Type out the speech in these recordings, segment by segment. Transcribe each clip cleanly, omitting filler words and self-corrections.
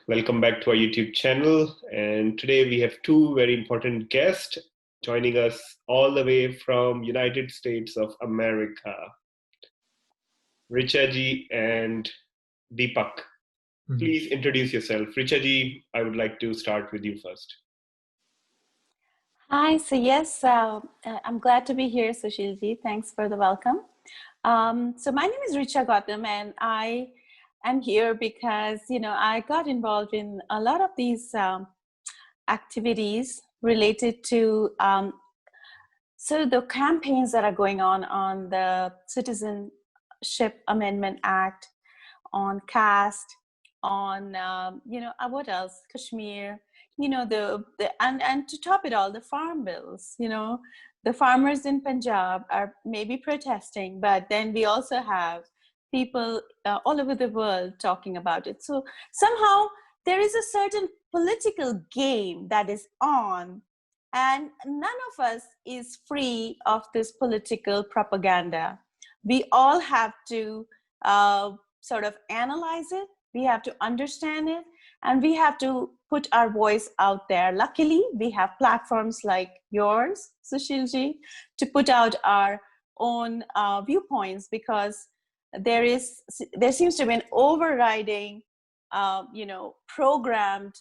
Welcome back to our YouTube channel. And today we have two very important guests joining us all the way from United States of America, Richa ji and Deepak. Please introduce yourself. Richa ji, I would like to start with you first. Hi, so yes, I'm glad to be here, Sushilji. Thanks for the welcome. So my name is Richa Gautam, and I am here because, I got involved in a lot of these activities related to the campaigns that are going on the Citizenship Amendment Act, on caste, on, what else? Kashmir, and to top it all, the farm bills, the farmers in Punjab are maybe protesting, but then we also have people all over the world talking about it. So somehow there is a certain political game that is on, and none of us is free of this political propaganda. We all have to sort of analyze it. We have to understand it, and we have to put our voice out there. Luckily, we have platforms like yours, Sushilji, to put out our own viewpoints, because there seems to be an overriding, programmed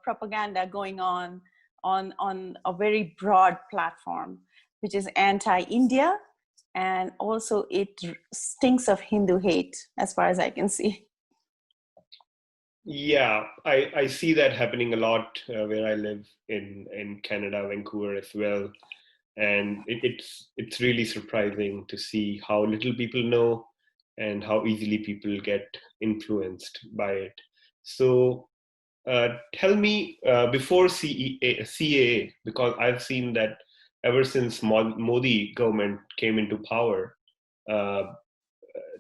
propaganda going on a very broad platform, which is anti-India, and also it stinks of Hindu hate, as far as I can see. Yeah, I see that happening a lot where I live in Canada, Vancouver as well. And it's really surprising to see how little people know and how easily people get influenced by it. So tell me, before CAA, because I've seen that ever since Modi government came into power,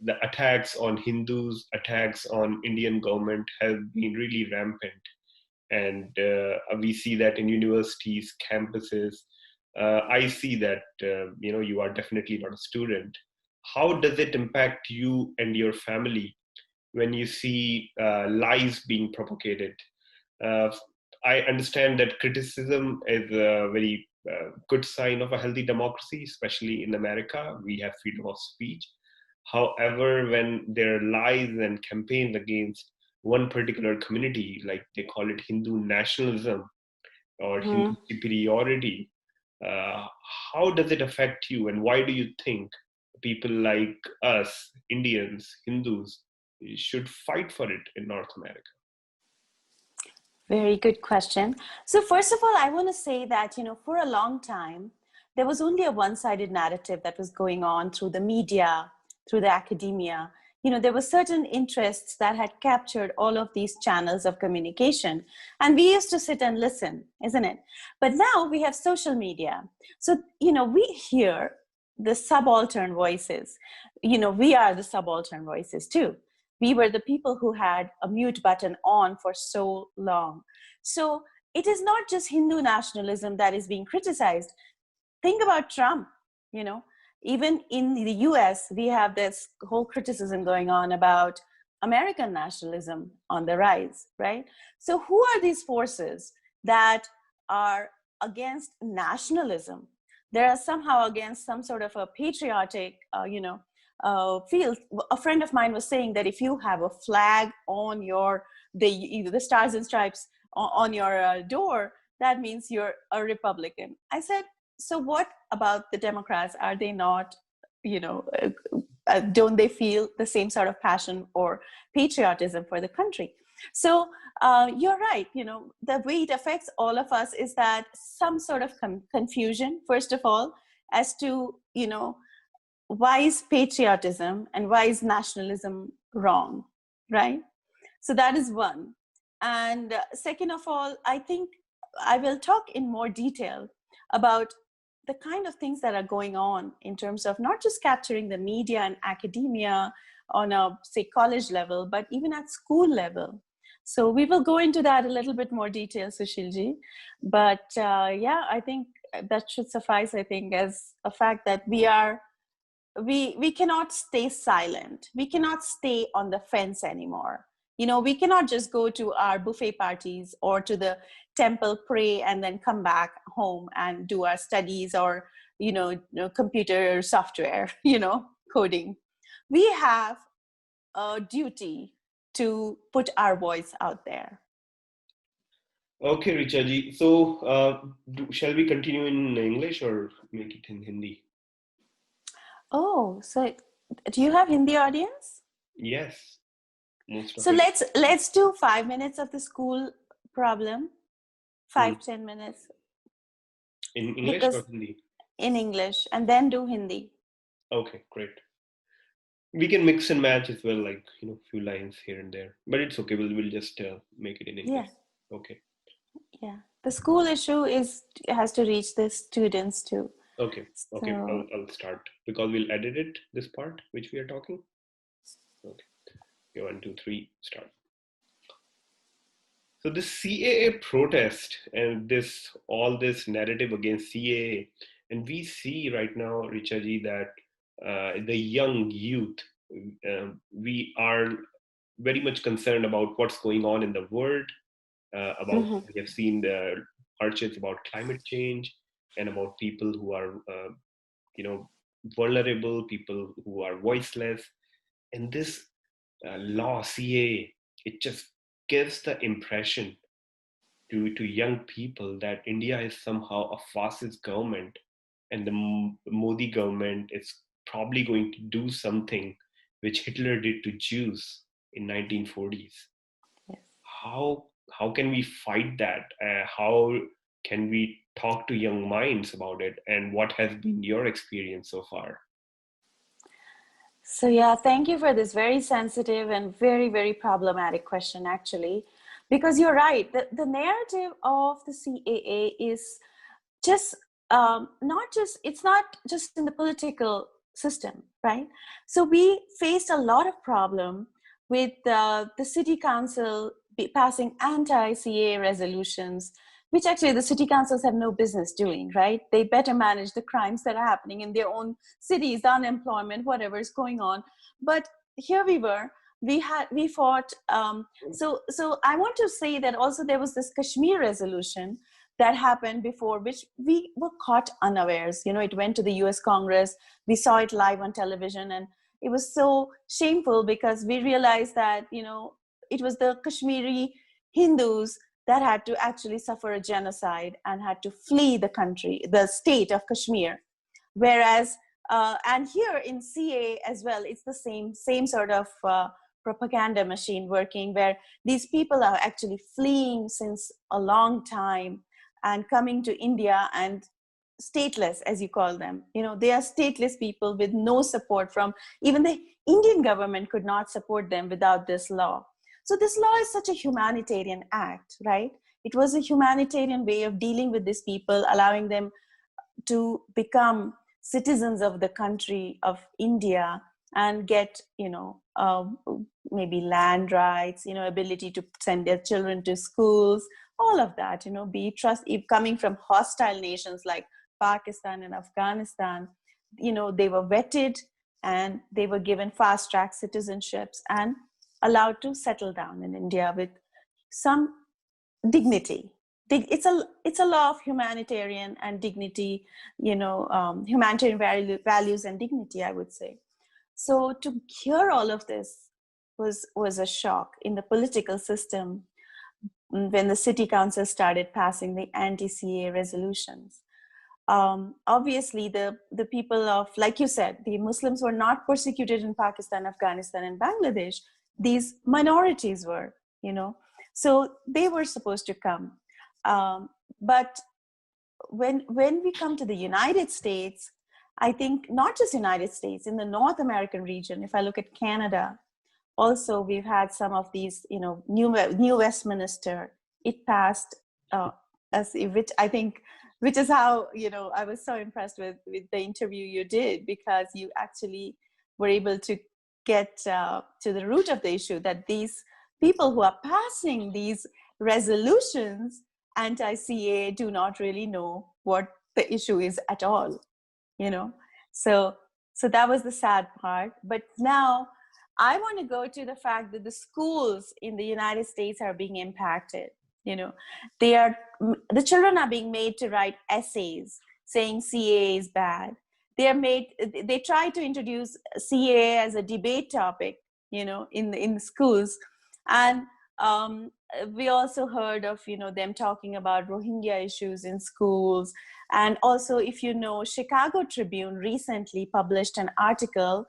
the attacks on Hindus, attacks on Indian government have been really rampant. And we see that in universities, campuses. I see that, you are definitely not a student. How does it impact you and your family when you see lies being propagated? I understand that criticism is a very good sign of a healthy democracy, especially in America. We have freedom of speech. However, when there are lies and campaigns against one particular community, like they call it Hindu nationalism or Hindu superiority, how does it affect you, and why do you think people like us, Indians, Hindus, should fight for it in North America? Very good question. So first of all, I want to say that, for a long time, there was only a one-sided narrative that was going on through the media, through the academia. There were certain interests that had captured all of these channels of communication. And we used to sit and listen, isn't it? But now we have social media. So, we hear the subaltern voices. We are the subaltern voices too. We were the people who had a mute button on for so long. So it is not just Hindu nationalism that is being criticized. Think about Trump, Even in the US, we have this whole criticism going on about American nationalism on the rise, right? So who are these forces that are against nationalism? They're somehow against some sort of a patriotic, field. A friend of mine was saying that if you have a flag on the stars and stripes on your door, that means you're a Republican. I said, so what about the Democrats? Are they not, don't they feel the same sort of passion or patriotism for the country? So you're right. The way it affects all of us is that some sort of confusion, first of all, as to, why is patriotism and why is nationalism wrong, right? So that is one. And second of all, I think I will talk in more detail about the kind of things that are going on in terms of not just capturing the media and academia on a, say, college level, but even at school level. So we will go into that a little bit more detail, Sushilji. But I think that should suffice, I think, as a fact that we cannot stay silent. We cannot stay on the fence anymore. We cannot just go to our buffet parties or to the temple, pray, and then come back home and do our studies or, computer software, coding. We have a duty to put our voice out there. Okay, Richa ji. So, shall we continue in English or make it in Hindi? Oh, so do you have Hindi audience? Yes, most of So it. let's do 5 minutes of the school problem, 5-10 minutes. In English or Because Hindi? in English, and then do Hindi. Okay, great. We can mix and match as well, like few lines here and there. But it's okay. We'll just make it in English. Yeah. Okay. Yeah. The school issue has to reach the students too. Okay. Okay. So, I'll start because we'll edit it. This part which we are talking. Okay. Okay, 1, 2, 3, start. So this CAA protest and all this narrative against CAA, and we see right now, Richa ji, that the young youth, we are very much concerned about what's going on in the world. We have seen the hardships about climate change and about people who are, vulnerable, people who are voiceless, and this law CAA, it just gives the impression to young people that India is somehow a fascist government, and the Modi government is probably going to do something which Hitler did to Jews in 1940s. yes. How can we fight that? How can we talk to young minds about it? And what has been your experience so far? So yeah, thank you for this very sensitive and very, very problematic question, actually, because you're right. The narrative of the CAA is just it's not just in the political system, right? So we faced a lot of problem with the city council passing anti-CAA resolutions, which actually the city councils have no business doing, right? They better manage the crimes that are happening in their own cities, the unemployment, whatever is going on. But here we fought. So I want to say that also there was this Kashmir Resolution that happened before, which we were caught unawares. It went to the US Congress. We saw it live on television, and it was so shameful because we realized that, it was the Kashmiri Hindus that had to actually suffer a genocide and had to flee the country, the state of Kashmir. Whereas, and here in CA as well, it's the same sort of propaganda machine working, where these people are actually fleeing since a long time and coming to India and stateless, as you call them. They are stateless people with no support from even the Indian government could not support them without this law. So this law is such a humanitarian act, right? It was a humanitarian way of dealing with these people, allowing them to become citizens of the country of India and get, maybe land rights, ability to send their children to schools, all of that, be trust, if coming from hostile nations like Pakistan and Afghanistan, they were vetted and they were given fast track citizenships and allowed to settle down in India with some dignity. It's a law of humanitarian and dignity, humanitarian values and dignity, I would say. So to hear all of this was a shock in the political system when the city council started passing the anti-CAA resolutions. Obviously, the people of, like you said, the Muslims were not persecuted in Pakistan, Afghanistan, and Bangladesh. These minorities were, so they were supposed to come. But when we come to the United States, I think not just United States, in the North American region, if I look at Canada, also we've had some of these, new Westminster, it passed which is how, I was so impressed with the interview you did, because you actually were able to get to the root of the issue, that these people who are passing these resolutions anti-CA do not really know what the issue is at all, so that was the sad part. But now I want to go to the fact that the schools in the United States are being impacted. You know, the children are being made to write essays saying CAA is bad. They try to introduce CAA as a debate topic, you know, in the schools. And we also heard of, you know, them talking about Rohingya issues in schools. And also, if you know, Chicago Tribune recently published an article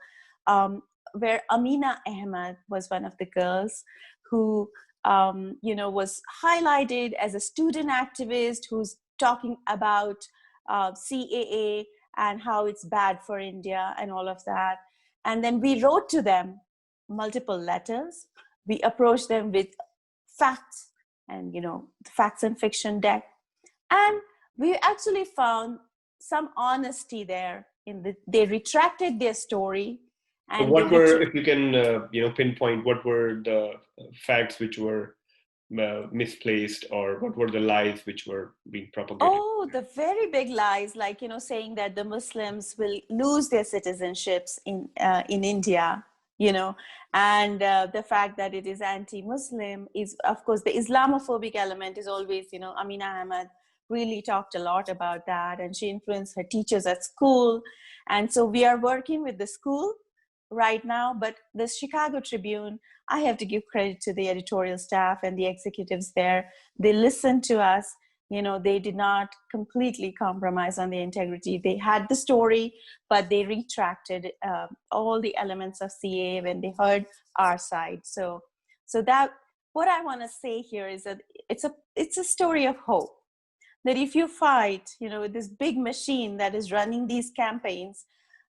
where Amina Ahmed was one of the girls who, you know, was highlighted as a student activist who's talking about CAA and how it's bad for India and all of that. And then we wrote to them multiple letters. We approached them with facts and, you know, the facts and fiction deck. And we actually found some honesty there they retracted their story. So And what were, if you can, pinpoint, what were the facts which were misplaced, or what were the lies which were being propagated? Oh, the very big lies, like, you know, saying that the Muslims will lose their citizenships in India, you know, and the fact that it is anti-Muslim is, of course, the Islamophobic element is always, you know, Amina Ahmed really talked a lot about that, and she influenced her teachers at school. And so we are working with the school right now, but the Chicago Tribune, I have to give credit to the editorial staff and the executives there. They listened to us. You know, they did not completely compromise on the integrity. They had the story, but they retracted all the elements of CA when they heard our side. So that, what I want to say here is that it's a story of hope. That if you fight, you know, with this big machine that is running these campaigns,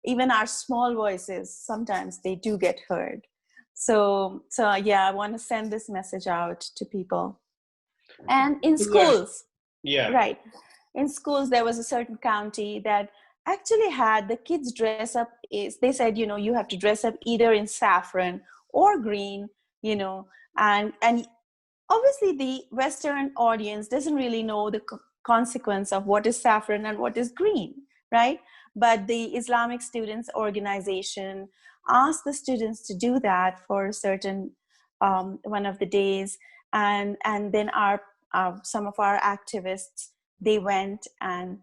even our small voices, sometimes they do get heard. So yeah, I want to send this message out to people. And in schools, Yeah. right, in schools, there was a certain county that actually had the kids dress up. They said, you know, you have to dress up either in saffron or green, you know, and obviously the Western audience doesn't really know the consequence of what is saffron and what is green, right? But the Islamic Students Organization asked the students to do that for a certain one of the days, and then some of our activists, they went and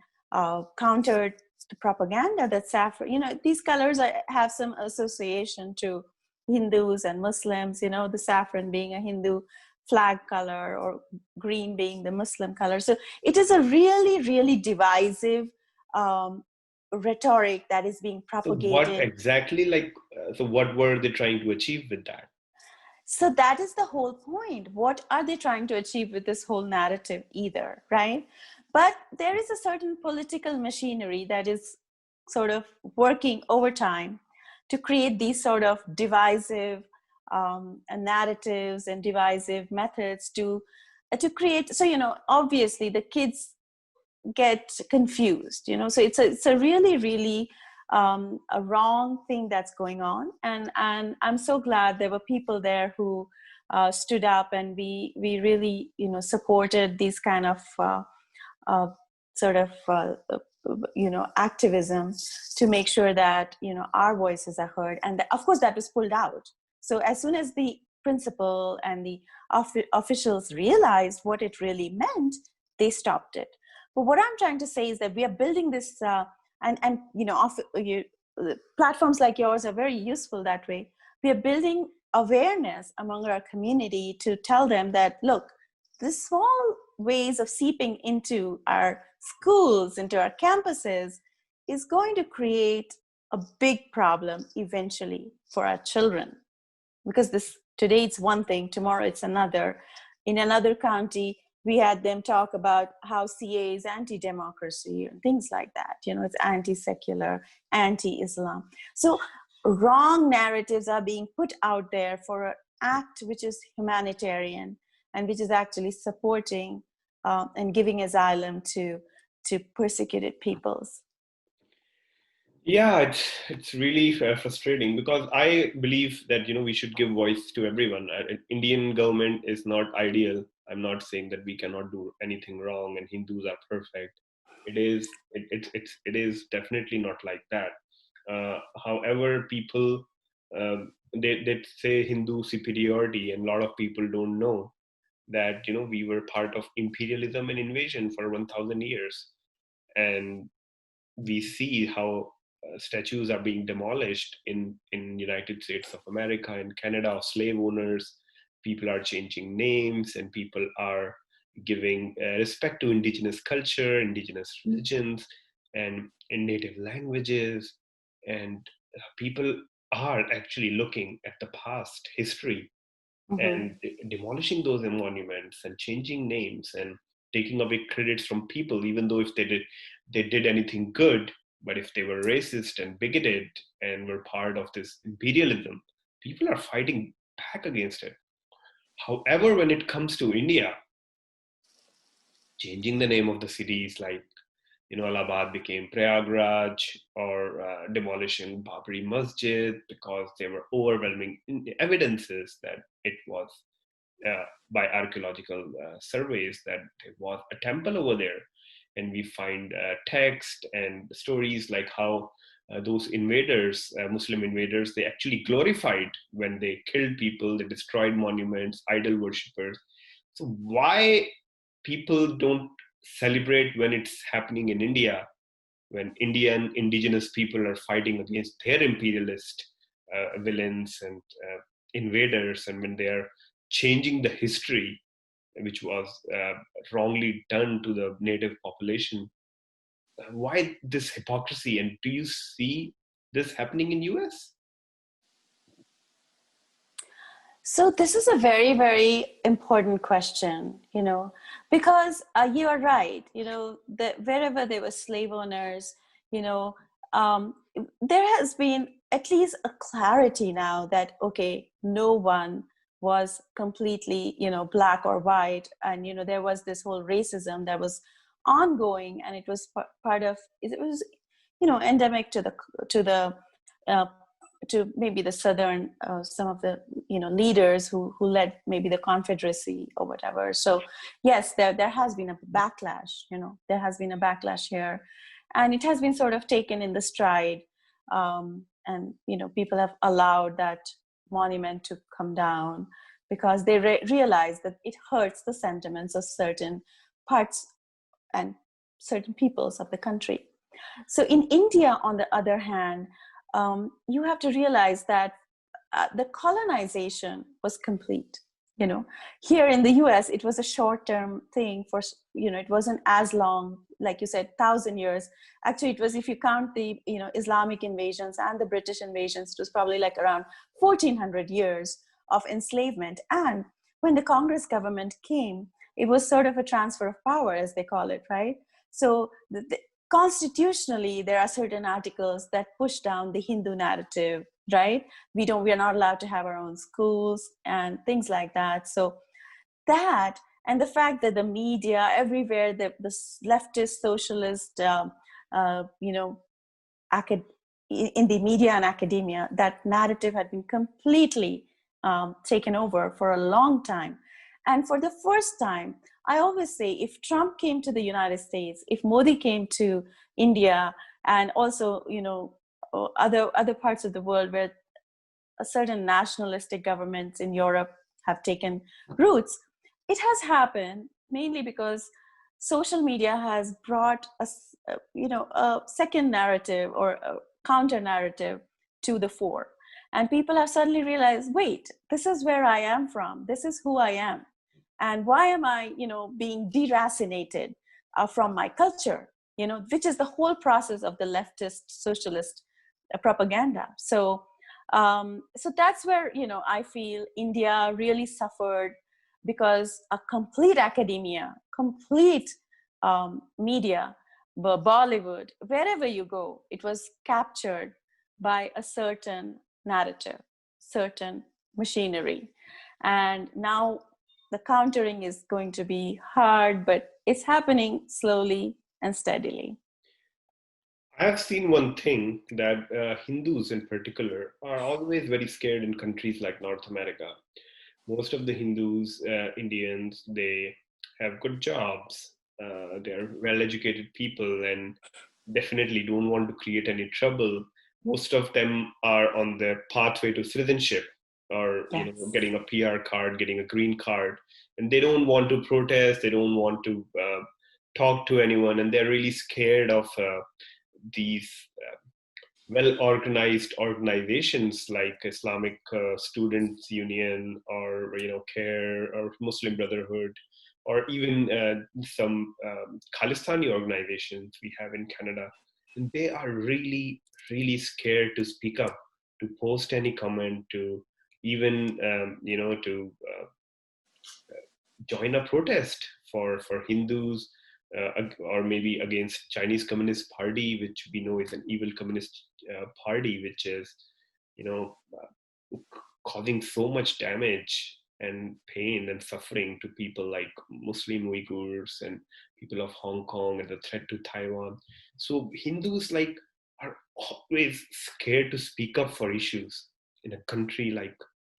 countered the propaganda that saffron, you know, these colors have some association to Hindus and Muslims, you know, the saffron being a Hindu flag color or green being the Muslim color. So it is a really, really divisive rhetoric that is being propagated. So what exactly, so what were they trying to achieve with that? So that is the whole point. What are they trying to achieve with this whole narrative either, right? But there is a certain political machinery that is sort of working overtime to create these sort of divisive narratives and divisive methods to create. So, you know, obviously the kids get confused, you know, so it's a really, really a wrong thing that's going on. And I'm so glad there were people there who stood up, and we really, you know, supported these kind of sort of you know, activism to make sure that, you know, our voices are heard. And of course that was pulled out. So as soon as the principal and the officials realized what it really meant, they stopped it. But what I'm trying to say is that we are building this and you know, platforms like yours are very useful that way. We are building awareness among our community to tell them that, look, the small ways of seeping into our schools, into our campuses, is going to create a big problem eventually for our children. Because today it's one thing, tomorrow it's another. In another county, we had them talk about how CA is anti-democracy and things like that. You know, it's anti-secular, anti-Islam. So wrong narratives are being put out there for an act which is humanitarian and which is actually supporting and giving asylum to persecuted peoples. Yeah, it's really frustrating, because I believe that, you know, we should give voice to everyone. Indian government is not ideal. I'm not saying that we cannot do anything wrong and Hindus are perfect. It is definitely not like that. However, people they say Hindu superiority, and a lot of people don't know that we were part of imperialism and invasion for 1,000 years, and we see how statues are being demolished in United States of America and Canada of slave owners. People are changing names, and people are giving respect to indigenous culture, indigenous religions, and in native languages. And people are actually looking at the past history Mm-hmm. and demolishing those monuments and changing names and taking away credits from people, even though if they did anything good. But if they were racist and bigoted and were part of this imperialism, people are fighting back against it. However, when it comes to India, changing the name of the cities, like Allahabad became Prayagraj, or demolishing Babri Masjid because there were overwhelming evidences that it was by archaeological surveys that there was a temple over there. And we find text and stories like how those invaders, Muslim invaders, they actually glorified when they killed people, they destroyed monuments, idol worshippers. So why people don't celebrate when it's happening in India, when Indian indigenous people are fighting against their imperialist villains and invaders, and when they are changing the history which was wrongly done to the native population? Why this hypocrisy? And do you see this happening in US? So this is a very, very important question, because you are right. That wherever there were slave owners, you know, um, there has been at least a clarity now that, okay, no one was completely, black or white. And, there was this whole racism that was ongoing, and it was part of, it was, endemic to the uh, to maybe the southern some of the leaders who led maybe the Confederacy or whatever. So yes, there has been a backlash. There has been a backlash here, and it has been sort of taken in the stride. And people have allowed that monument to come down because they realize that it hurts the sentiments of certain parts and certain peoples of the country. So in India, on the other hand, you have to realize that the colonization was complete. Here in the US, it was a short-term thing for, it wasn't as long, like you said, 1,000 years. Actually, it was, if you count the, Islamic invasions and the British invasions, it was probably like around 1,400 years of enslavement. And when the Congress government came, it was sort of a transfer of power, as they call it, right? So constitutionally, there are certain articles that push down the Hindu narrative, right? We are not allowed to have our own schools and things like that. So that, and the fact that the media everywhere, the leftist, socialist, in the media and academia, that narrative had been completely taken over for a long time. And for the first time, I always say, if Trump came to the United States, if Modi came to India, and also, other parts of the world where a certain nationalistic governments in Europe have taken roots, it has happened mainly because social media has brought a second narrative or a counter narrative to the fore. And people have suddenly realized, wait, this is where I am from. This is who I am. And why am I, being deracinated from my culture, which is the whole process of the leftist socialist propaganda. So that's where, I feel India really suffered, because a complete academia, complete media, Bollywood, wherever you go, it was captured by a certain narrative, certain machinery. And now the countering is going to be hard, but it's happening slowly and steadily. I have seen one thing that Hindus in particular are always very scared in countries like North America. Most of the Hindus, Indians, they have good jobs, they're well educated people, and definitely don't want to create any trouble. most of them are on their pathway to citizenship, or Yes. getting a PR card, getting a green card, and they don't want to protest, they don't want to talk to anyone, and they're really scared of these well organized organizations like Islamic Students Union, or CARE, or Muslim Brotherhood, or even some Khalistani organizations we have in Canada. And they are really, really scared to speak up, to post any comment, to even to join a protest for Hindus, or maybe against Chinese Communist Party, which we know is an evil communist party, which is you know causing so much damage and pain and suffering to people like Muslim Uyghurs and people of Hong Kong, and the threat to Taiwan. So Hindus are always scared to speak up for issues in a country like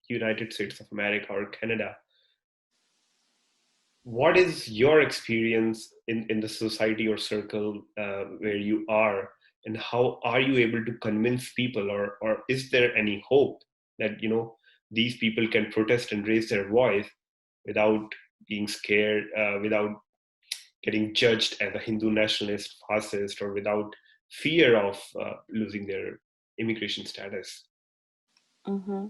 United States of America or Canada. What is your experience in the society or circle where you are, and how are you able to convince people, or is there any hope that these people can protest and raise their voice without being scared, without getting judged as a Hindu nationalist, fascist, or without fear of losing their immigration status? Mm-hmm.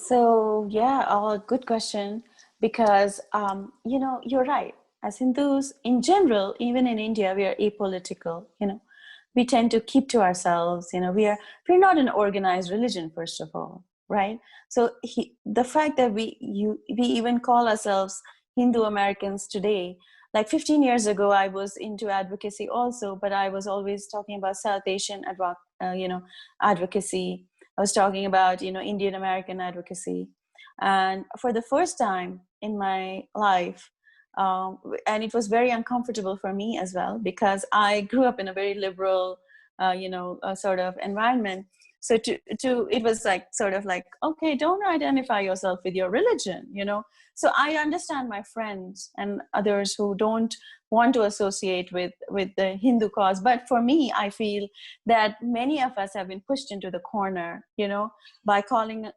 So yeah, good question. Because you're right. As Hindus in general, even in India, we are apolitical. We tend to keep to ourselves. We're not an organized religion, first of all, right? So the fact that we even call ourselves Hindu Americans today. Like 15 years ago, I was into advocacy also, but I was always talking about South Asian advocacy. I was talking about, Indian American advocacy. And for the first time in my life, and it was very uncomfortable for me as well, because I grew up in a very liberal, sort of environment. So it was like, sort of like, okay, don't identify yourself with your religion, So I understand my friends and others who don't want to associate with the Hindu cause. But for me, I feel that many of us have been pushed into the corner, by calling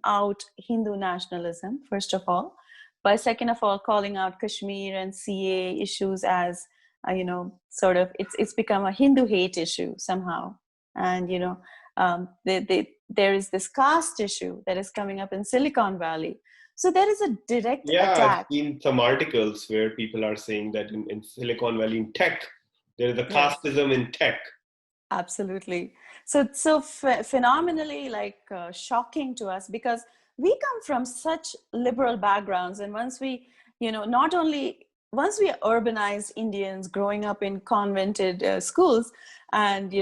out Hindu nationalism, first of all, by second of all, calling out Kashmir and CA issues as, sort of, it's become a Hindu hate issue somehow. And, there is this caste issue that is coming up in Silicon Valley. So there is a direct Yeah, I've attack. seen some articles where people are saying that in Silicon Valley, in tech, there is a Yes. casteism in tech. Absolutely. So phenomenally, like, shocking to us, because we come from such liberal backgrounds. And once we, not only once we are urbanized Indians growing up in convented schools, and,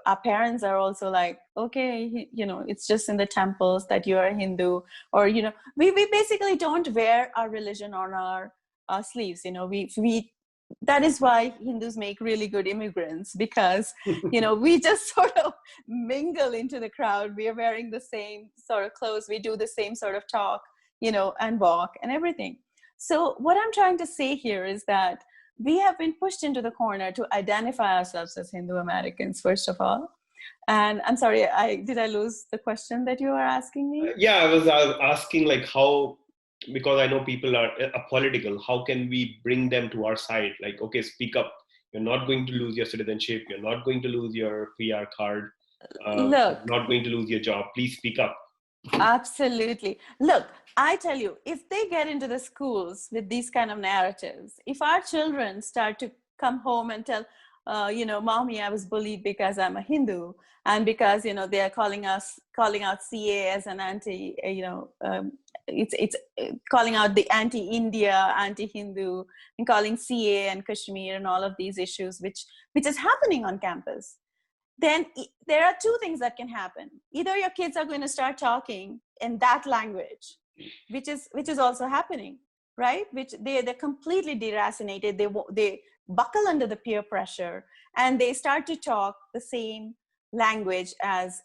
our parents are also like, okay, it's just in the temples that you are a Hindu, or, we basically don't wear our religion on our sleeves. We that is why Hindus make really good immigrants, because we just sort of mingle into the crowd. We are wearing the same sort of clothes, we do the same sort of talk, and walk and everything. So what I'm trying to say here is that we have been pushed into the corner to identify ourselves as Hindu Americans, first of all. And I'm sorry, did I lose the question that you were asking me? Yeah, I was asking like how, because I know people are apolitical, how can we bring them to our side? Like, okay, speak up. You're not going to lose your citizenship. You're not going to lose your PR card. You're Look, not going to lose your job. Please speak up. absolutely. Look, I tell you, if they get into the schools with these kind of narratives, if our children start to come home and tell, Mommy, I was bullied because I'm a Hindu, and because, they are calling out CA as an anti, it's calling out the anti-India, anti-Hindu, and calling CA and Kashmir and all of these issues, which is happening on campus. Then there are two things that can happen. Either your kids are going to start talking in that language, which is also happening, right? Which they're completely deracinated. They buckle under the peer pressure, and they start to talk the same language as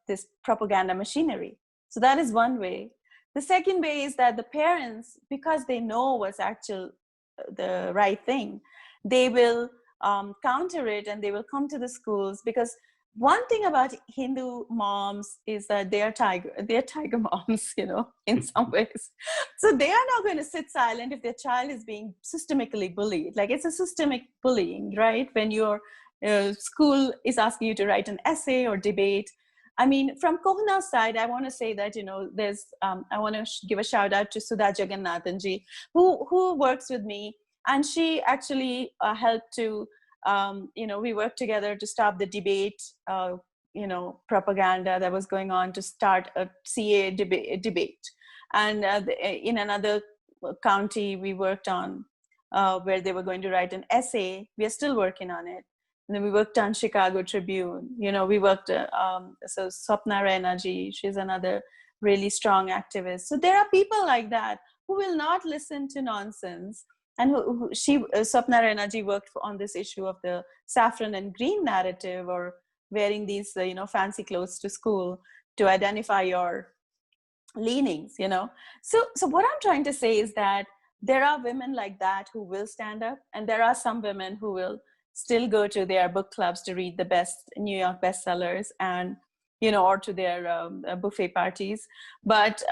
this propaganda machinery. So that is one way. The second way is that the parents, because they know what's actual the right thing, they will counter it, and they will come to the schools, because one thing about Hindu moms is that they're tiger moms, in some ways. So they are not going to sit silent if their child is being systemically bullied. Like, it's a systemic bullying, right? When your school is asking you to write an essay or debate. I mean, from Kohana's side, I want to say that, there's, I want to give a shout out to Sudha Jagannathanji, who works with me. And she actually helped to, we worked together to stop the debate, propaganda that was going on, to start a CA debate. And in another county we worked on, where they were going to write an essay. We are still working on it. And then we worked on Chicago Tribune. We worked, so Swapna Rainaji, she's another really strong activist. So there are people like that who will not listen to nonsense. And Swapna Rainaji worked on this issue of the saffron and green narrative, or wearing these, fancy clothes to school to identify your leanings, So what I'm trying to say is that there are women like that who will stand up, and there are some women who will still go to their book clubs to read the best New York bestsellers, and or to their buffet parties. But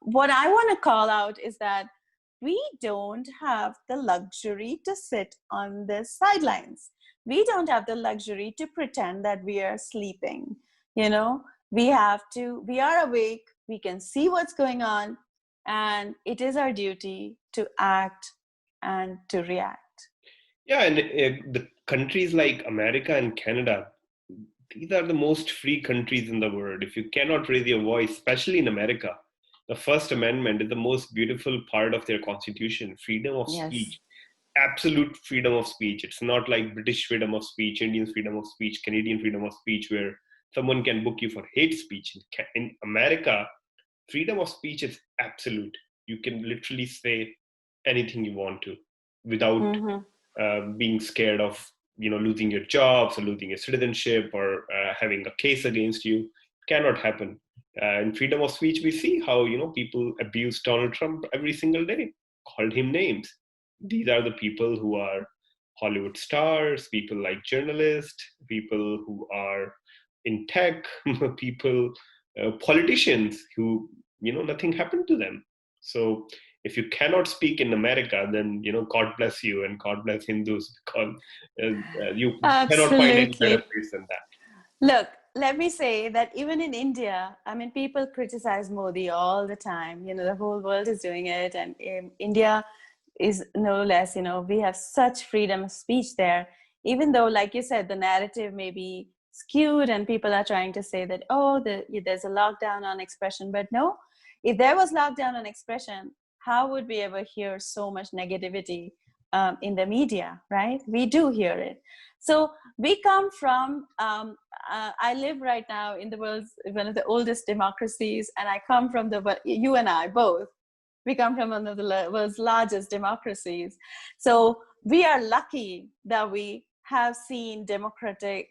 what I want to call out is that we don't have the luxury to sit on the sidelines. We don't have the luxury to pretend that we are sleeping. We are awake, we can see what's going on, and it is our duty to act and to react. Yeah, and the countries like America and Canada, these are the most free countries in the world. If you cannot raise your voice, especially in America, the First Amendment is the most beautiful part of their constitution, freedom of speech, absolute freedom of speech. It's not like British freedom of speech, Indian freedom of speech, Canadian freedom of speech, where someone can book you for hate speech. In America, freedom of speech is absolute. You can literally say anything you want to without being scared of losing your jobs or losing your citizenship or having a case against you. It cannot happen. In freedom of speech, we see how people abuse Donald Trump every single day, called him names. These are the people who are Hollywood stars, people like journalists, people who are in tech, people, politicians who nothing happened to them. So if you cannot speak in America, then God bless you and God bless Hindus, because you cannot find any better place than that. Look, let me say that even in India, I mean, people criticize Modi all the time. The whole world is doing it, and India is no less. We have such freedom of speech there, even though, like you said, the narrative may be skewed and people are trying to say that, there's a lockdown on expression. But no, if there was lockdown on expression, how would we ever hear so much negativity in the media, right? We do hear it. So we come from, I live right now in the world's one of the oldest democracies, and I come from you and I both, we come from one of the world's largest democracies. So we are lucky that we have seen democratic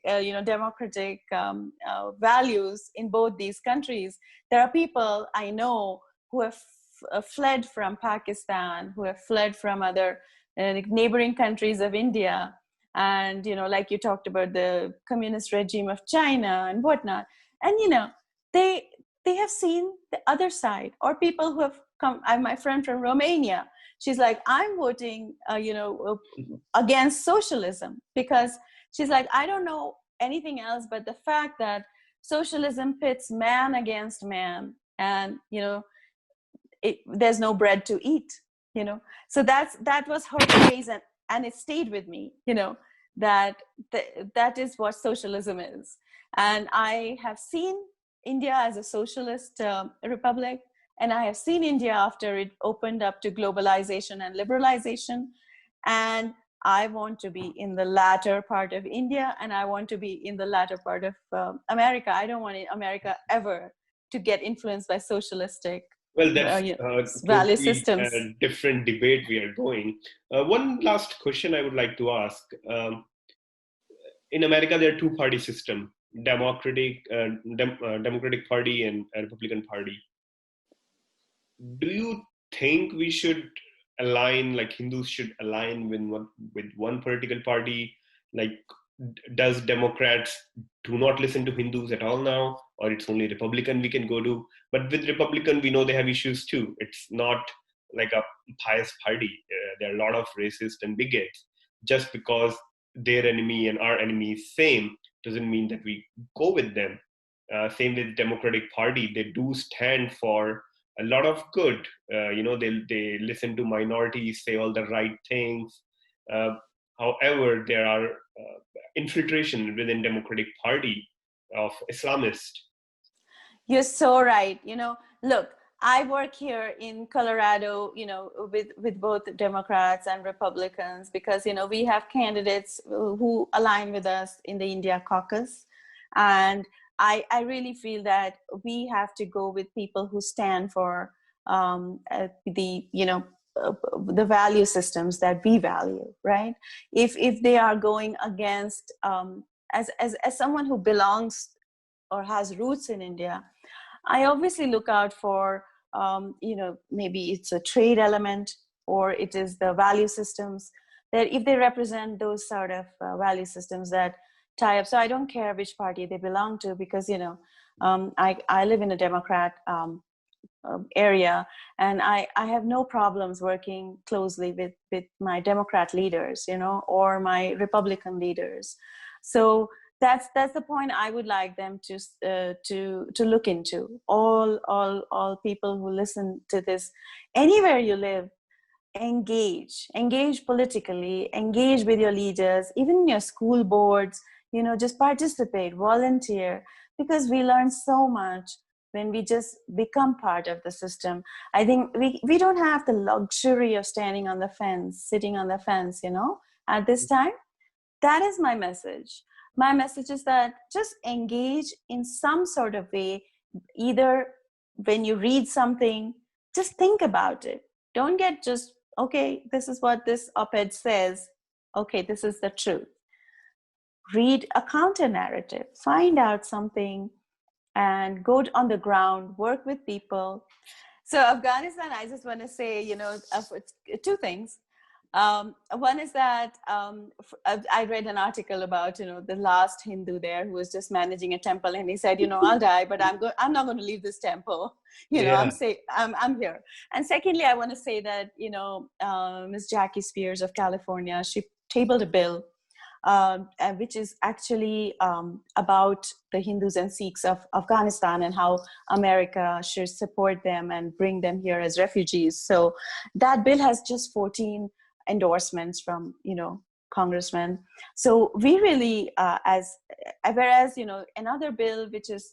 values in both these countries. There are people I know who have fled from Pakistan, who have fled from other neighboring countries of India. And, like you talked about the communist regime of China and whatnot. And, they have seen the other side, or people who have come. I have my friend from Romania. She's like, I'm voting, against socialism, because she's like, I don't know anything else but the fact that socialism pits man against man, and, there's no bread to eat, So that was her phrase, and it stayed with me, that is what socialism is. And I have seen India as a socialist republic, and I have seen India after it opened up to globalization and liberalization. And I want to be in the latter part of India, and I want to be in the latter part of America. I don't want America ever to get influenced by socialistic value systems. Different debate we are going. One last question I would like to ask. In America, there are two-party system: Democratic Party and a Republican Party. Do you think we should align, like Hindus should align with one political party? Like, does Democrats do not listen to Hindus at all now, or it's only Republican we can go to? But with Republican, we know they have issues too. It's not like a pious party. There are a lot of racists and bigots. Just because their enemy and our enemy is same doesn't mean that we go with them. Same with Democratic Party, they do stand for a lot of good. They listen to minorities, say all the right things. Uh, However, there are infiltration within Democratic Party of Islamists. You're so right. Look, I work here in Colorado, with both Democrats and Republicans, because, we have candidates who align with us in the India caucus. And I really feel that we have to go with people who stand for the value systems that we value, right? If they are going against, as someone who belongs or has roots in India, I obviously look out for, maybe it's a trade element, or it is the value systems, that if they represent those sort of value systems that tie up. So I don't care which party they belong to, because, I live in a Democrat area, and I have no problems working closely with my Democrat leaders, or my Republican leaders. So that's the point I would like them to look into. All people who listen to this, anywhere you live, engage politically, engage with your leaders, even in your school boards. Just participate, volunteer, because we learn so much when we just become part of the system. I think we don't have the luxury of sitting on the fence, at this time. That is my message. My message is that just engage in some sort of way. Either when you read something, just think about it. Don't get just, okay, this is what this op-ed says. Okay, this is the truth. Read a counter narrative, find out something, and go on the ground, work with people. So Afghanistan, I just want to say, two things. One is that I read an article about, the last Hindu there who was just managing a temple, and he said, I'll die, but I'm not going to leave this temple. I'm here. And secondly, I want to say that, Ms. Jackie Spears of California, she tabled a bill which is actually about the Hindus and Sikhs of Afghanistan, and how America should support them and bring them here as refugees. So that bill has just 14 endorsements from, congressmen. So we really, whereas, another bill, which is,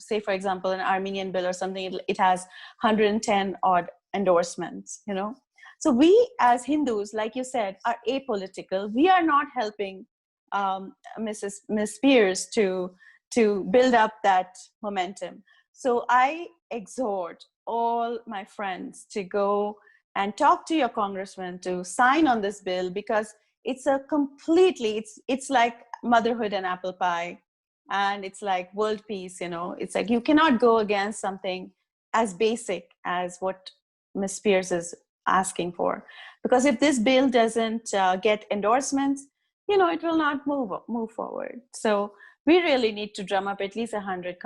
say, for example, an Armenian bill or something, it has 110 odd endorsements, So we as Hindus, like you said, are apolitical. We are not helping Ms. Spears to build up that momentum. So I exhort all my friends to go and talk to your congressman to sign on this bill, because it's it's like motherhood and apple pie, and it's like world peace. It's like you cannot go against something as basic as what Ms. Spears is asking for, because if this bill doesn't get endorsements, it will not move forward. So we really need to drum up at least 100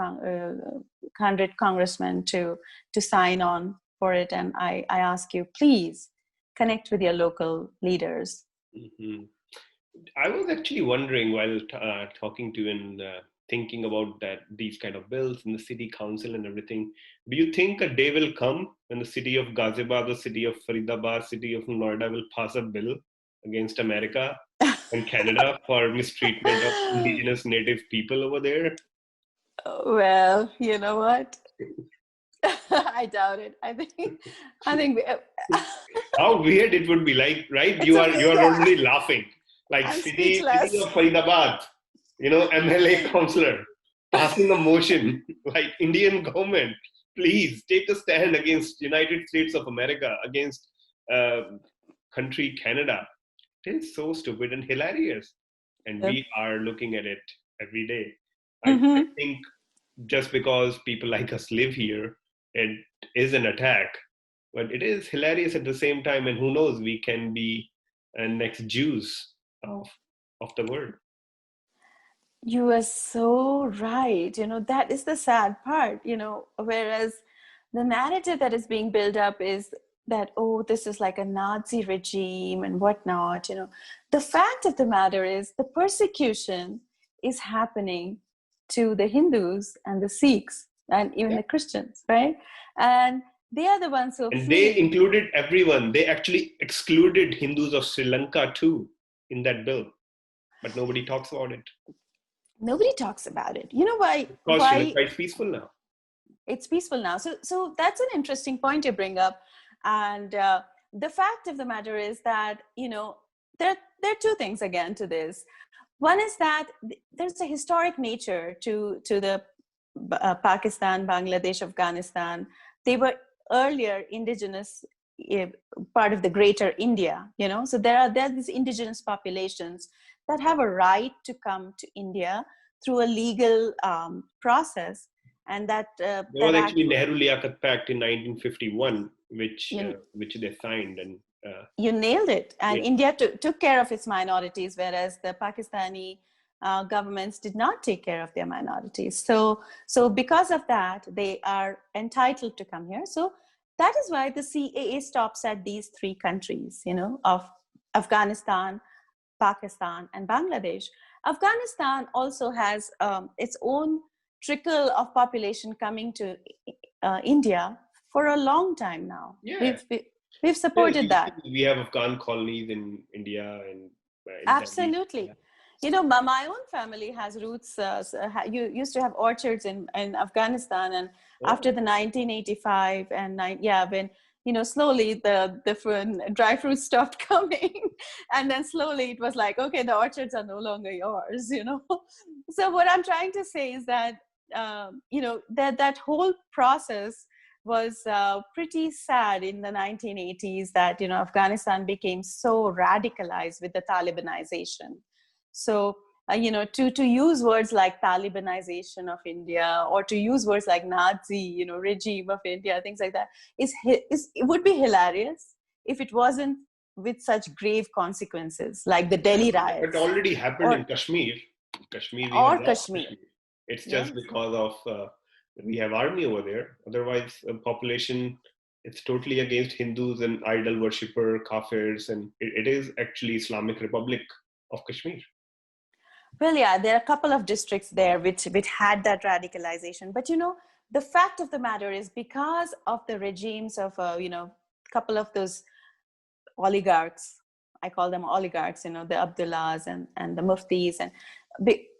congressmen to sign on for it. And I ask you, please connect with your local leaders. Mm-hmm. I was actually wondering, while talking to you and thinking about these kind of bills in the city council and everything, do you think a day will come when the city of Ghaziabad, the city of Faridabad, city of Noida will pass a bill against America and Canada for mistreatment of indigenous native people over there? Well, you know what? I doubt it. I think How weird it would be, like, right? You are already laughing. Like, I'm city speechless. of Faridabad, MLA councillor passing a motion, like, Indian government, please take a stand against United States of America, against country Canada. It is so stupid and hilarious. And we are looking at it every day. I think just because people like us live here, it is an attack. But it is hilarious at the same time, and who knows, we can be next Jews of the world. You are so right. That is the sad part, whereas the narrative that is being built up is that, oh, this is like a Nazi regime and whatnot. The fact of the matter is the persecution is happening to the Hindus and the Sikhs and even the Christians, right? And they are the ones who are And they fleeing. included everyone. They actually excluded Hindus of Sri Lanka too in that bill, but nobody talks about it. Nobody talks about it. You know why? Because Sri Lanka is peaceful now. It's peaceful now. So that's an interesting point you bring up. And the fact of the matter is that, there are two things again to this. One is that there's a historic nature to the Pakistan, Bangladesh, Afghanistan. They were earlier indigenous part of the greater India, so there are these indigenous populations that have a right to come to India through a legal process. And that there was actually Nehru Liaquat Pact in 1951, which they signed, and you nailed it. And India took care of its minorities, whereas the Pakistani governments did not take care of their minorities. So because of that, they are entitled to come here. So that is why the CAA stops at these three countries, of Afghanistan, Pakistan, and Bangladesh. Afghanistan also has its own trickle of population coming to India for a long time now. Yeah. We've supported that. We have Afghan colonies in India and absolutely. My own family has roots. You used to have orchards in Afghanistan, and after the 1985 and when slowly the dry fruits stopped coming, and then slowly it was like, okay, the orchards are no longer yours. So what I'm trying to say is that that whole process was pretty sad in the 1980s, that Afghanistan became so radicalized with the Talibanization. So to use words like Talibanization of India, or to use words like Nazi regime of India, things like that, it would be hilarious if it wasn't with such grave consequences, like the Delhi riots. It already happened in Kashmir. Kashmir. It's just because of we have army over there. Otherwise, population, it's totally against Hindus and idol worshipper, kafirs, and it is actually Islamic Republic of Kashmir. Well, yeah, there are a couple of districts there which had that radicalization. But, the fact of the matter is, because of the regimes of, a couple of those oligarchs, I call them oligarchs, the Abdullahs and the Muftis, and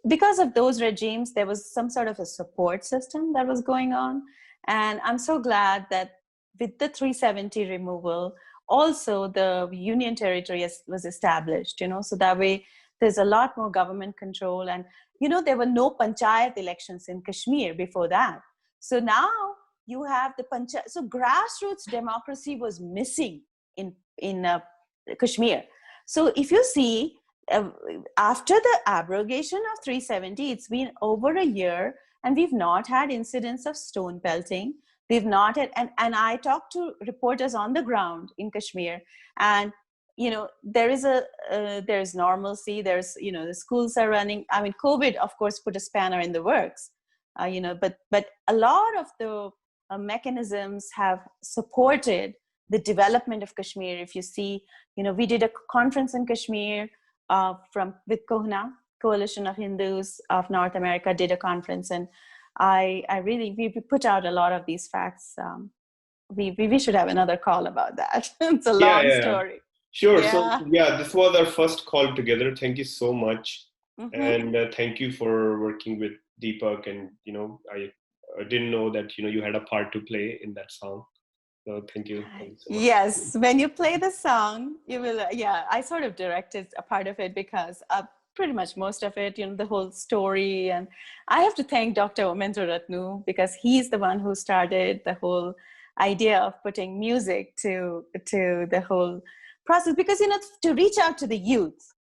because of those regimes, there was some sort of a support system that was going on. And I'm so glad that with the 370 removal, also the Union Territory was established, so that way there's a lot more government control. And, there were no panchayat elections in Kashmir before that. So now you have the panchayat. So grassroots democracy was missing in Kashmir. So if you see, after the abrogation of 370, it's been over a year, and we've not had incidents of stone pelting. We've not had, and I talked to reporters on the ground in Kashmir, and there's normalcy. There's the schools are running. I mean, COVID, of course, put a spanner in the works. But a lot of the mechanisms have supported the development of Kashmir. If you see, we did a conference in Kashmir with Kohna, Coalition of Hindus of North America, did a conference, and we put out a lot of these facts. We should have another call about that. It's a long story. Sure. Yeah. So this was our first call together. Thank you so much. Mm-hmm. And thank you for working with Deepak. And, I didn't know that, you had a part to play in that song. So thank you. Thank you so much. Yes. When you play the song, you will, I sort of directed a part of it, because pretty much most of it, the whole story. And I have to thank Dr. Omendra Ratnu, because he's the one who started the whole idea of putting music to the whole process, because to reach out to the youth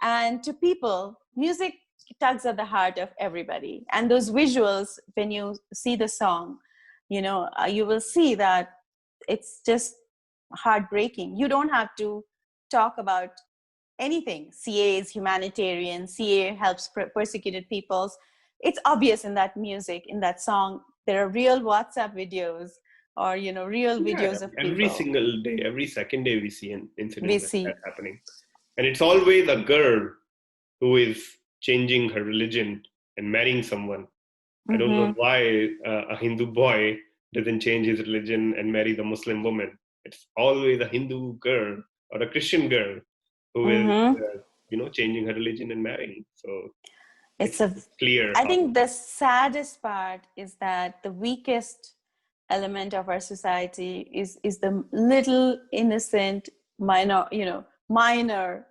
and to people, music tugs at the heart of everybody. And those visuals, when you see the song, you will see that it's just heartbreaking. You don't have to talk about anything. CA is humanitarian. CA helps persecuted peoples. It's obvious in that music, in that song. There are real WhatsApp videos or, real Yeah, videos of every people. single day, every second day, we see an We incident like that see. happening, and it's always a girl who is changing her religion and marrying someone. I don't know Mm-hmm. why a Hindu boy doesn't change his religion and marry the Muslim woman. It's always a Hindu girl or a Christian girl who is, Mm-hmm. changing her religion and marrying. So It's it's a, clear I how. think the saddest part is that the weakest element of our society is the little innocent minor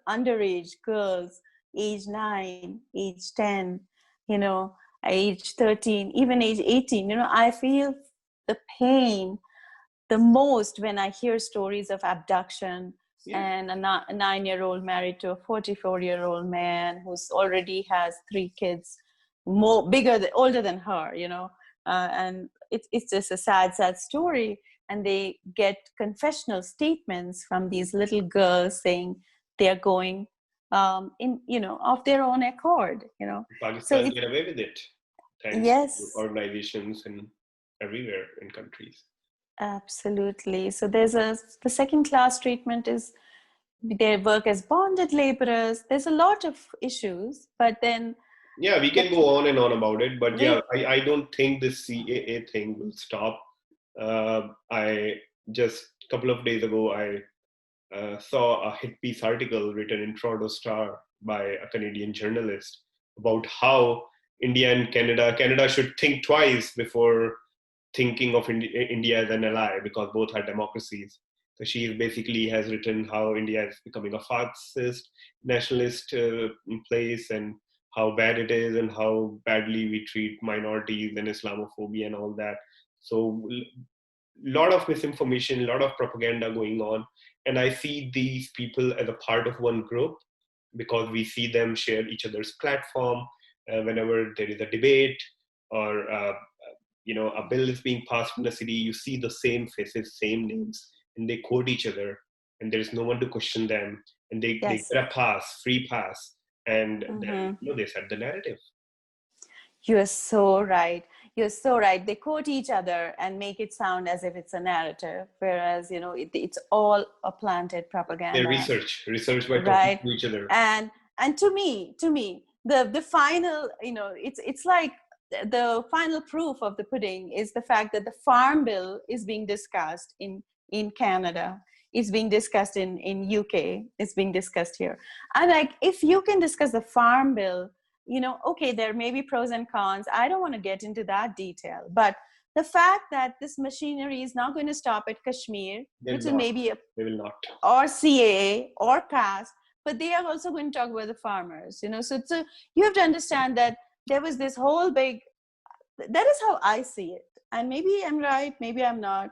underage girls, age 9, age 10, age 13, even age 18. I feel the pain the most when I hear stories of abduction Yeah, and a 9-year-old married to a 44-year-old man who's already has 3 kids, older than her, and it's just a sad story. And they get confessional statements from these little girls saying they're going of their own accord, So Pakistan it's, get away with it thanks to yes. organizations and everywhere in countries. Absolutely. So the second class treatment is they work as bonded laborers. There's a lot of issues, but then Yeah, we the can go on and on about it, but yeah, we I don't think this CAA thing will stop. I just a couple of days ago, I saw a hit piece article written in Toronto Star by a Canadian journalist about how Canada should think twice before thinking of India as an ally because both are democracies. So she basically has written how India is becoming a fascist, nationalist place, and how bad it is, and how badly we treat minorities and Islamophobia and all that. So lot of misinformation, a lot of propaganda going on, and I see these people as a part of one group because we see them share each other's platform whenever there is a debate or a bill is being passed in the city. You see the same faces, same names, and they quote each other, and there's no one to question them, and they yes. get a free pass, and then Hmm. they set the narrative. You're so right. You're so right. They quote each other and make it sound as if it's a narrative, whereas it's all a planted They propaganda. research by talking Right. to each other. And to me the final, it's like the final proof of the pudding is the fact that the farm bill is being discussed in Canada, is being discussed in UK, is being discussed here. And like, if you can discuss the farm bill, okay, there may be pros and cons, I don't want to get into that detail, but the fact that this machinery is not going to stop at Kashmir, They which will is not. maybe They will not. or CAA or caste, but they are also going to talk about the farmers, So you have to understand that there was this whole big, that is how I see it. And maybe I'm right, maybe I'm not,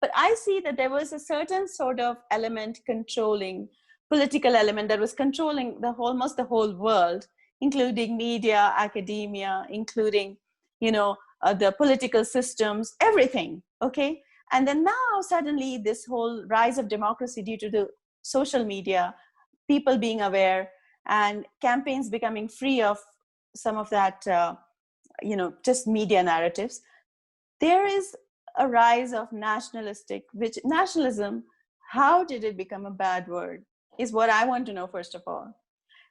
but I see that there was a certain sort of element controlling, political element that was controlling almost the whole world, including media, academia, including, the political systems, everything. Okay. And then now suddenly this whole rise of democracy due to the social media, people being aware and campaigns becoming free of some of that, just media narratives, there is a rise of which nationalism, how did it become a bad word, is what I want to know, first of all.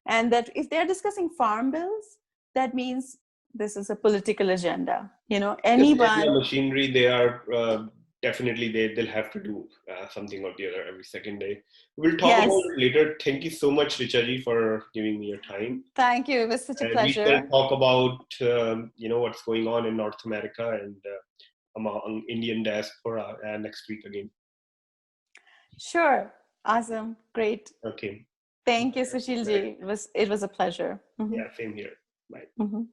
And that if they're discussing farm bills, that means this is a political agenda. Yes, they have Anyone. machinery. They are definitely they'll have to do something or the other every second day. We'll talk about Yes. it later. Thank you so much, Richa ji, for giving me your time. Thank you. It was such a And we shall pleasure. talk about what's going on in North America and among Indian diaspora next week again. Sure. Awesome. Great. Okay. Thank you, Sushil Bye. ji. It was a pleasure. Yeah, same here. Bye. Mhm.